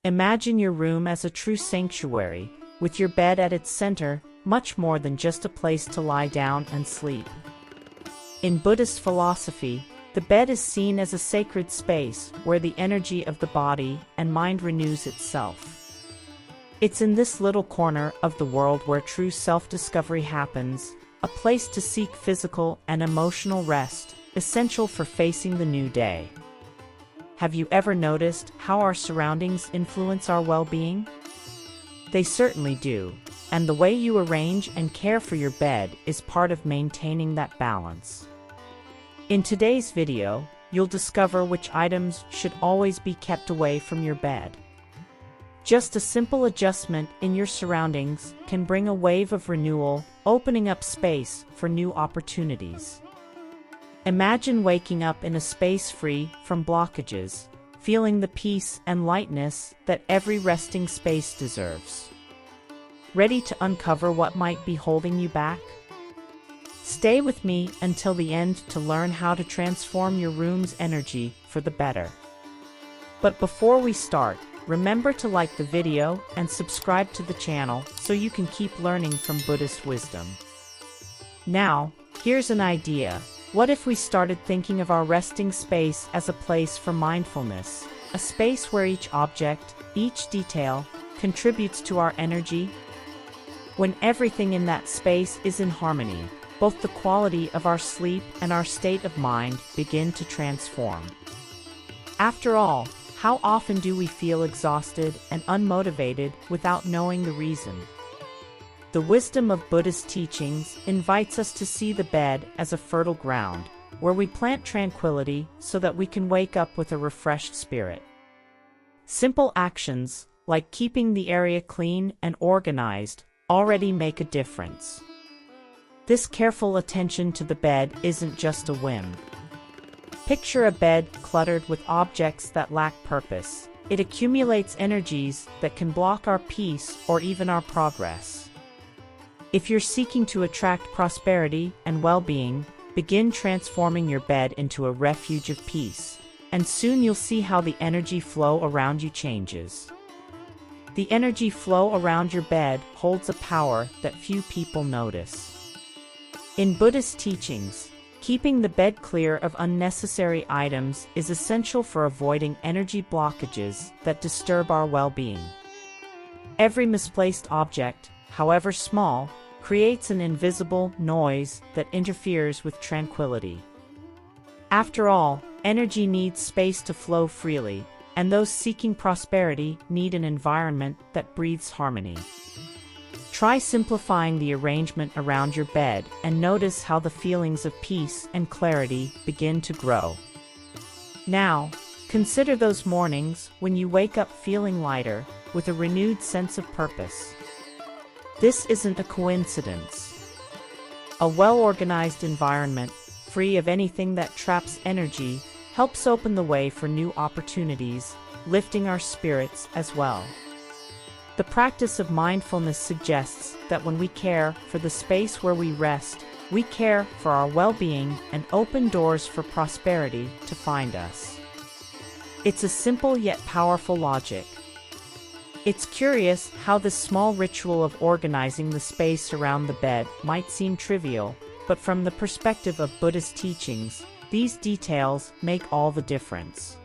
Imagine your room as a true sanctuary, with your bed at its center, much more than just a place to lie down and sleep. In Buddhist philosophy, the bed is seen as a sacred space where the energy of the body and mind renews itself. It's in this little corner of the world where true self-discovery happens, a place to seek physical and emotional rest, essential for facing the new day. Have you ever noticed how our surroundings influence our well-being? They certainly do, and the way you arrange and care for your bed is part of maintaining that balance. In today's video, you'll discover which items should always be kept away from your bed. Just a simple adjustment in your surroundings can bring a wave of renewal, opening up space for new opportunities. Imagine waking up in a space free from blockages, feeling the peace and lightness that every resting space deserves. Ready to uncover what might be holding you back? Stay with me until the end to learn how to transform your room's energy for the better. But before we start, remember to like the video and subscribe to the channel so you can keep learning from Buddhist wisdom. Now, here's an idea. What if we started thinking of our resting space as a place for mindfulness, a space where each object, each detail, contributes to our energy? When everything in that space is in harmony, both the quality of our sleep and our state of mind begin to transform. After all, how often do we feel exhausted and unmotivated without knowing the reason? The wisdom of Buddhist teachings invites us to see the bed as a fertile ground, where we plant tranquility so that we can wake up with a refreshed spirit. Simple actions, like keeping the area clean and organized, already make a difference. This careful attention to the bed isn't just a whim. Picture a bed cluttered with objects that lack purpose. It accumulates energies that can block our peace or even our progress. If you're seeking to attract prosperity and well-being, begin transforming your bed into a refuge of peace, and soon you'll see how the energy flow around you changes. The energy flow around your bed holds a power that few people notice. In Buddhist teachings, keeping the bed clear of unnecessary items is essential for avoiding energy blockages that disturb our well-being. Every misplaced object, however small, creates an invisible noise that interferes with tranquility. After all, energy needs space to flow freely, and those seeking prosperity need an environment that breathes harmony. Try simplifying the arrangement around your bed and notice how the feelings of peace and clarity begin to grow. Now, consider those mornings when you wake up feeling lighter, with a renewed sense of purpose. This isn't a coincidence. A well-organized environment, free of anything that traps energy, helps open the way for new opportunities, lifting our spirits as well. The practice of mindfulness suggests that when we care for the space where we rest, we care for our well-being and open doors for prosperity to find us. It's a simple yet powerful logic. It's curious how this small ritual of organizing the space around the bed might seem trivial, but from the perspective of Buddhist teachings, these details make all the difference.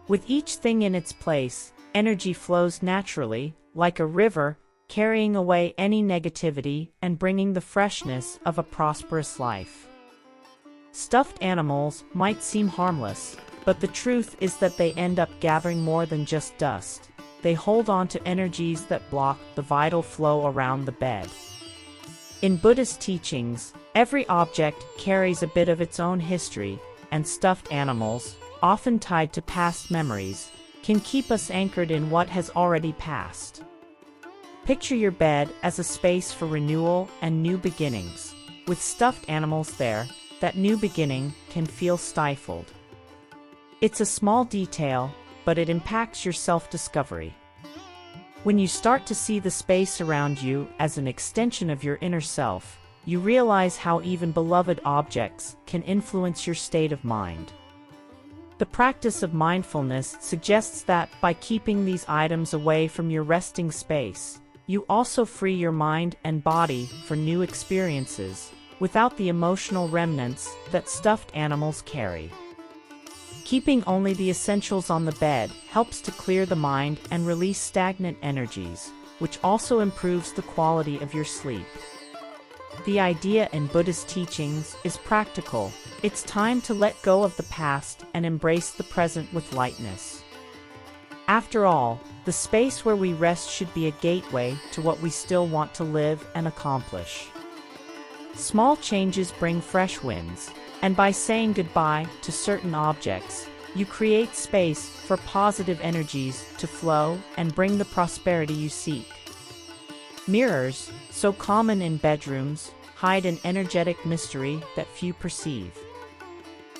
With each thing in its place, energy flows naturally, like a river, carrying away any negativity and bringing the freshness of a prosperous life. Stuffed animals might seem harmless, but the truth is that they end up gathering more than just dust. They hold on to energies that block the vital flow around the bed. In Buddhist teachings, every object carries a bit of its own history, and stuffed animals, often tied to past memories, can keep us anchored in what has already passed. Picture your bed as a space for renewal and new beginnings. With stuffed animals there, that new beginning can feel stifled. It's a small detail, but it impacts your self-discovery. When you start to see the space around you as an extension of your inner self, you realize how even beloved objects can influence your state of mind. The practice of mindfulness suggests that by keeping these items away from your resting space, you also free your mind and body for new experiences, without the emotional remnants that stuffed animals carry. Keeping only the essentials on the bed helps to clear the mind and release stagnant energies, which also improves the quality of your sleep. The idea in Buddhist teachings is practical. It's time to let go of the past and embrace the present with lightness. After all, the space where we rest should be a gateway to what we still want to live and accomplish. Small changes bring fresh winds, and by saying goodbye to certain objects, you create space for positive energies to flow and bring the prosperity you seek. Mirrors, so common in bedrooms, hide an energetic mystery that few perceive.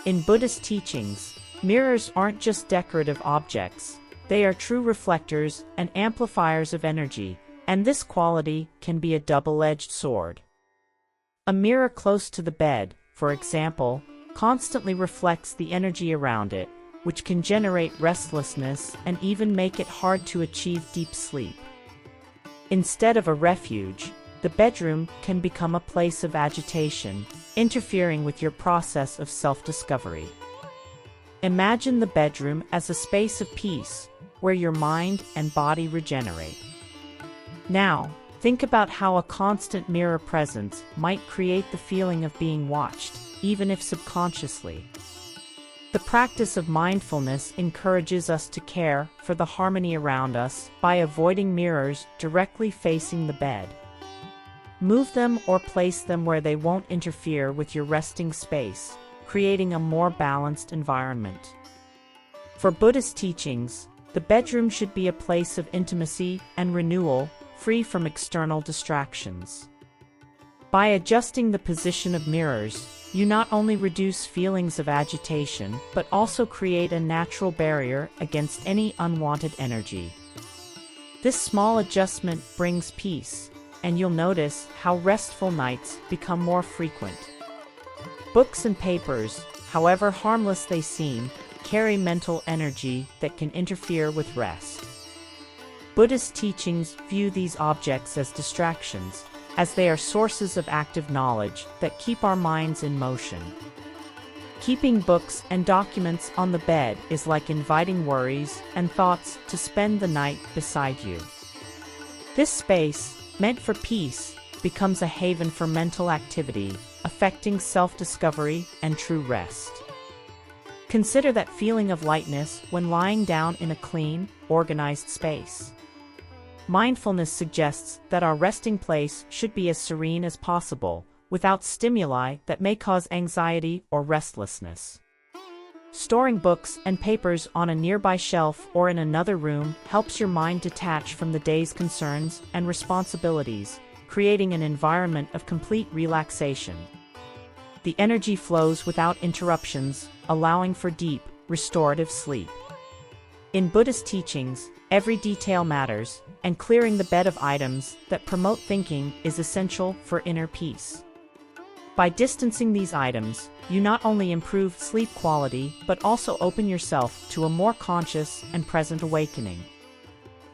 In Buddhist teachings, mirrors aren't just decorative objects, they are true reflectors and amplifiers of energy, and this quality can be a double-edged sword. A mirror close to the bed, for example, constantly reflects the energy around it, which can generate restlessness and even make it hard to achieve deep sleep. Instead of a refuge, the bedroom can become a place of agitation, interfering with your process of self-discovery. Imagine the bedroom as a space of peace, where your mind and body regenerate. Now, think about how a constant mirror presence might create the feeling of being watched, even if subconsciously. The practice of mindfulness encourages us to care for the harmony around us by avoiding mirrors directly facing the bed. Move them or place them where they won't interfere with your resting space, creating a more balanced environment. For Buddhist teachings, the bedroom should be a place of intimacy and renewal, free from external distractions. By adjusting the position of mirrors, you not only reduce feelings of agitation, but also create a natural barrier against any unwanted energy. This small adjustment brings peace, and you'll notice how restful nights become more frequent. Books and papers, however harmless they seem, carry mental energy that can interfere with rest. Buddhist teachings view these objects as distractions, as they are sources of active knowledge that keep our minds in motion. Keeping books and documents on the bed is like inviting worries and thoughts to spend the night beside you. This space, meant for peace, becomes a haven for mental activity, affecting self-discovery and true rest. Consider that feeling of lightness when lying down in a clean, organized space. Mindfulness suggests that our resting place should be as serene as possible, without stimuli that may cause anxiety or restlessness. Storing books and papers on a nearby shelf or in another room helps your mind detach from the day's concerns and responsibilities, creating an environment of complete relaxation. The energy flows without interruptions, allowing for deep, restorative sleep. In Buddhist teachings, every detail matters, and clearing the bed of items that promote thinking is essential for inner peace. By distancing these items, you not only improve sleep quality but also open yourself to a more conscious and present awakening.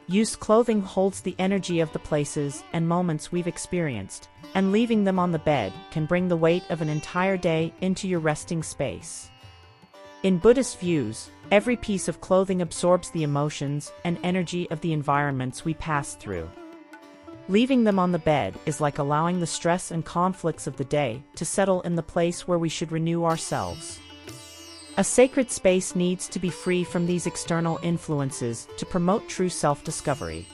Used clothing holds the energy of the places and moments we've experienced, and leaving them on the bed can bring the weight of an entire day into your resting space. In Buddhist views, every piece of clothing absorbs the emotions and energy of the environments we pass through. Leaving them on the bed is like allowing the stress and conflicts of the day to settle in the place where we should renew ourselves. A sacred space needs to be free from these external influences to promote true self-discovery.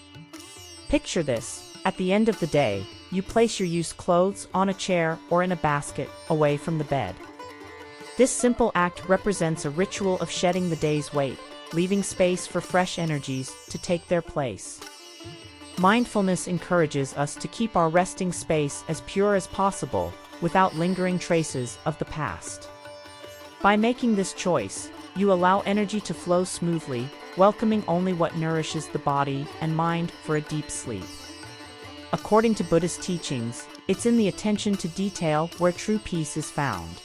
Picture this: at the end of the day, you place your used clothes on a chair or in a basket, away from the bed. This simple act represents a ritual of shedding the day's weight, leaving space for fresh energies to take their place. Mindfulness encourages us to keep our resting space as pure as possible, without lingering traces of the past. By making this choice, you allow energy to flow smoothly, welcoming only what nourishes the body and mind for a deep sleep. According to Buddhist teachings, it's in the attention to detail where true peace is found.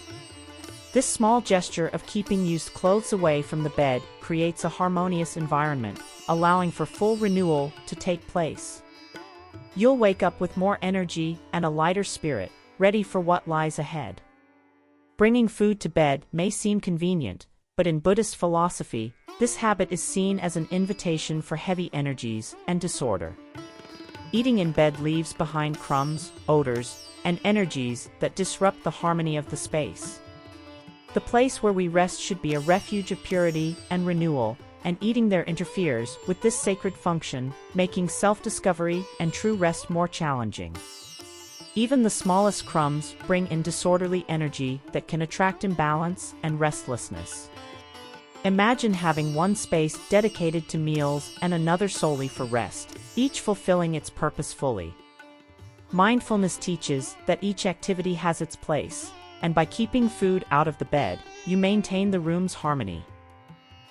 This small gesture of keeping used clothes away from the bed creates a harmonious environment, allowing for full renewal to take place. You'll wake up with more energy and a lighter spirit, ready for what lies ahead. Bringing food to bed may seem convenient, but in Buddhist philosophy, this habit is seen as an invitation for heavy energies and disorder. Eating in bed leaves behind crumbs, odors, and energies that disrupt the harmony of the space. The place where we rest should be a refuge of purity and renewal, and eating there interferes with this sacred function, making self-discovery and true rest more challenging. Even the smallest crumbs bring in disorderly energy that can attract imbalance and restlessness. Imagine having one space dedicated to meals and another solely for rest, each fulfilling its purpose fully. Mindfulness teaches that each activity has its place, and by keeping food out of the bed, you maintain the room's harmony.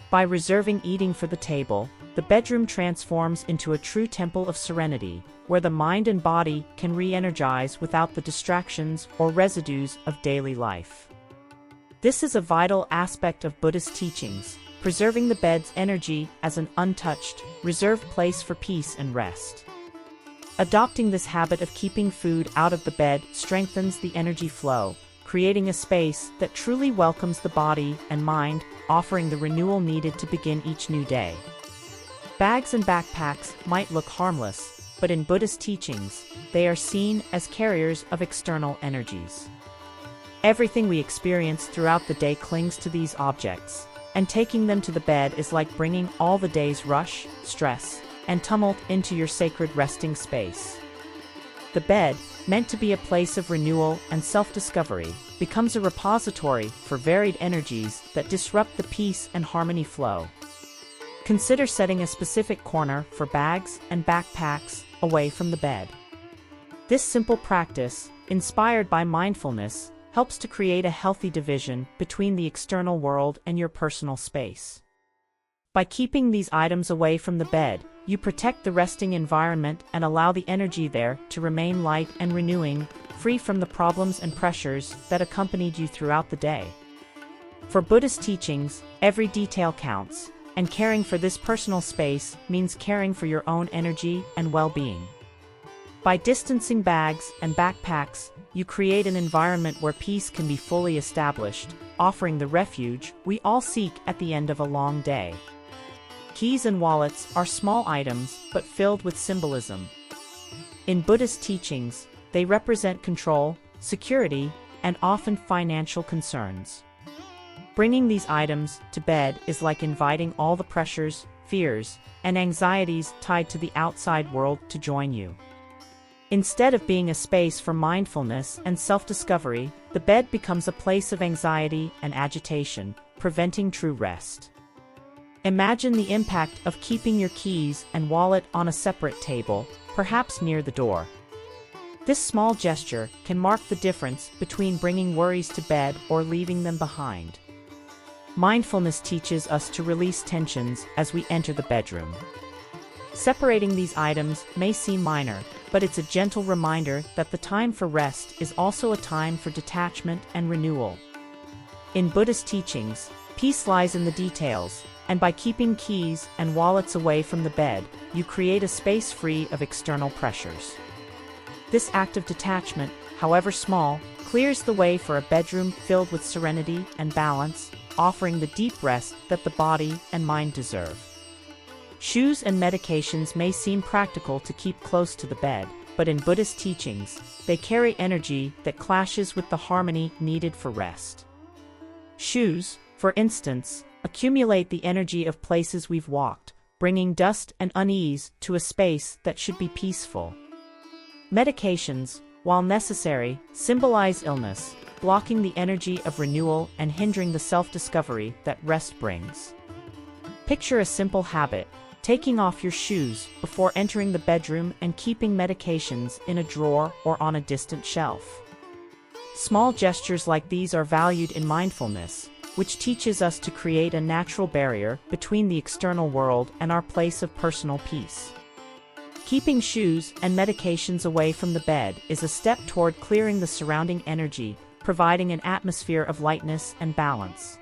By reserving eating for the table, the bedroom transforms into a true temple of serenity, where the mind and body can re-energize without the distractions or residues of daily life. This is a vital aspect of Buddhist teachings, preserving the bed's energy as an untouched, reserved place for peace and rest. Adopting this habit of keeping food out of the bed strengthens the energy flow, creating a space that truly welcomes the body and mind, offering the renewal needed to begin each new day. Bags and backpacks might look harmless, but in Buddhist teachings, they are seen as carriers of external energies. Everything we experience throughout the day clings to these objects, and taking them to the bed is like bringing all the day's rush, stress, and tumult into your sacred resting space. The bed, meant to be a place of renewal and self-discovery, becomes a repository for varied energies that disrupt the peace and harmony flow. Consider setting a specific corner for bags and backpacks away from the bed. This simple practice, inspired by mindfulness, helps to create a healthy division between the external world and your personal space. By keeping these items away from the bed, you protect the resting environment and allow the energy there to remain light and renewing, free from the problems and pressures that accompanied you throughout the day. For Buddhist teachings, every detail counts, and caring for this personal space means caring for your own energy and well-being. By distancing bags and backpacks, you create an environment where peace can be fully established, offering the refuge we all seek at the end of a long day. Keys and wallets are small items but filled with symbolism. In Buddhist teachings, they represent control, security, and often financial concerns. Bringing these items to bed is like inviting all the pressures, fears, and anxieties tied to the outside world to join you. Instead of being a space for mindfulness and self-discovery, the bed becomes a place of anxiety and agitation, preventing true rest. Imagine the impact of keeping your keys and wallet on a separate table, perhaps near the door. This small gesture can mark the difference between bringing worries to bed or leaving them behind. Mindfulness teaches us to release tensions as we enter the bedroom. Separating these items may seem minor, but it's a gentle reminder that the time for rest is also a time for detachment and renewal. In Buddhist teachings, peace lies in the details, and by keeping keys and wallets away from the bed, you create a space free of external pressures. This act of detachment, however small, clears the way for a bedroom filled with serenity and balance, offering the deep rest that the body and mind deserve. Shoes and medications may seem practical to keep close to the bed, but in Buddhist teachings, they carry energy that clashes with the harmony needed for rest. Shoes, for instance, accumulate the energy of places we've walked, bringing dust and unease to a space that should be peaceful. Medications, while necessary, symbolize illness, blocking the energy of renewal and hindering the self-discovery that rest brings. Picture a simple habit, taking off your shoes before entering the bedroom and keeping medications in a drawer or on a distant shelf. Small gestures like these are valued in mindfulness, which teaches us to create a natural barrier between the external world and our place of personal peace. Keeping shoes and medications away from the bed is a step toward clearing the surrounding energy, providing an atmosphere of lightness and balance.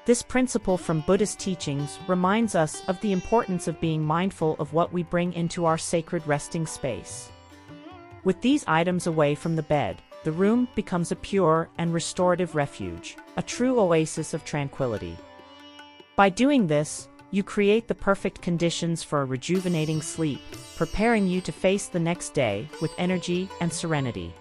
This principle from Buddhist teachings reminds us of the importance of being mindful of what we bring into our sacred resting space. With these items away from the bed, the room becomes a pure and restorative refuge, a true oasis of tranquility. By doing this, you create the perfect conditions for a rejuvenating sleep, preparing you to face the next day with energy and serenity.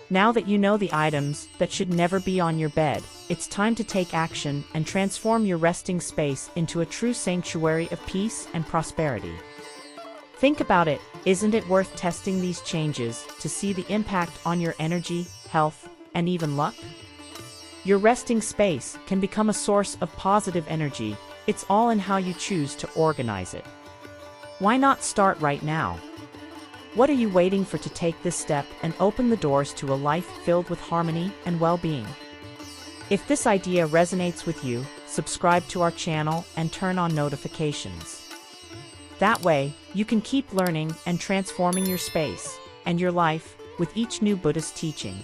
Now that you know the items that should never be on your bed, it's time to take action and transform your resting space into a true sanctuary of peace and prosperity. Think about it, isn't it worth testing these changes to see the impact on your energy, health, and even luck? Your resting space can become a source of positive energy. It's all in how you choose to organize it. Why not start right now? What are you waiting for to take this step and open the doors to a life filled with harmony and well-being? If this idea resonates with you, subscribe to our channel and turn on notifications. That way, you can keep learning and transforming your space and your life with each new Buddhist teaching.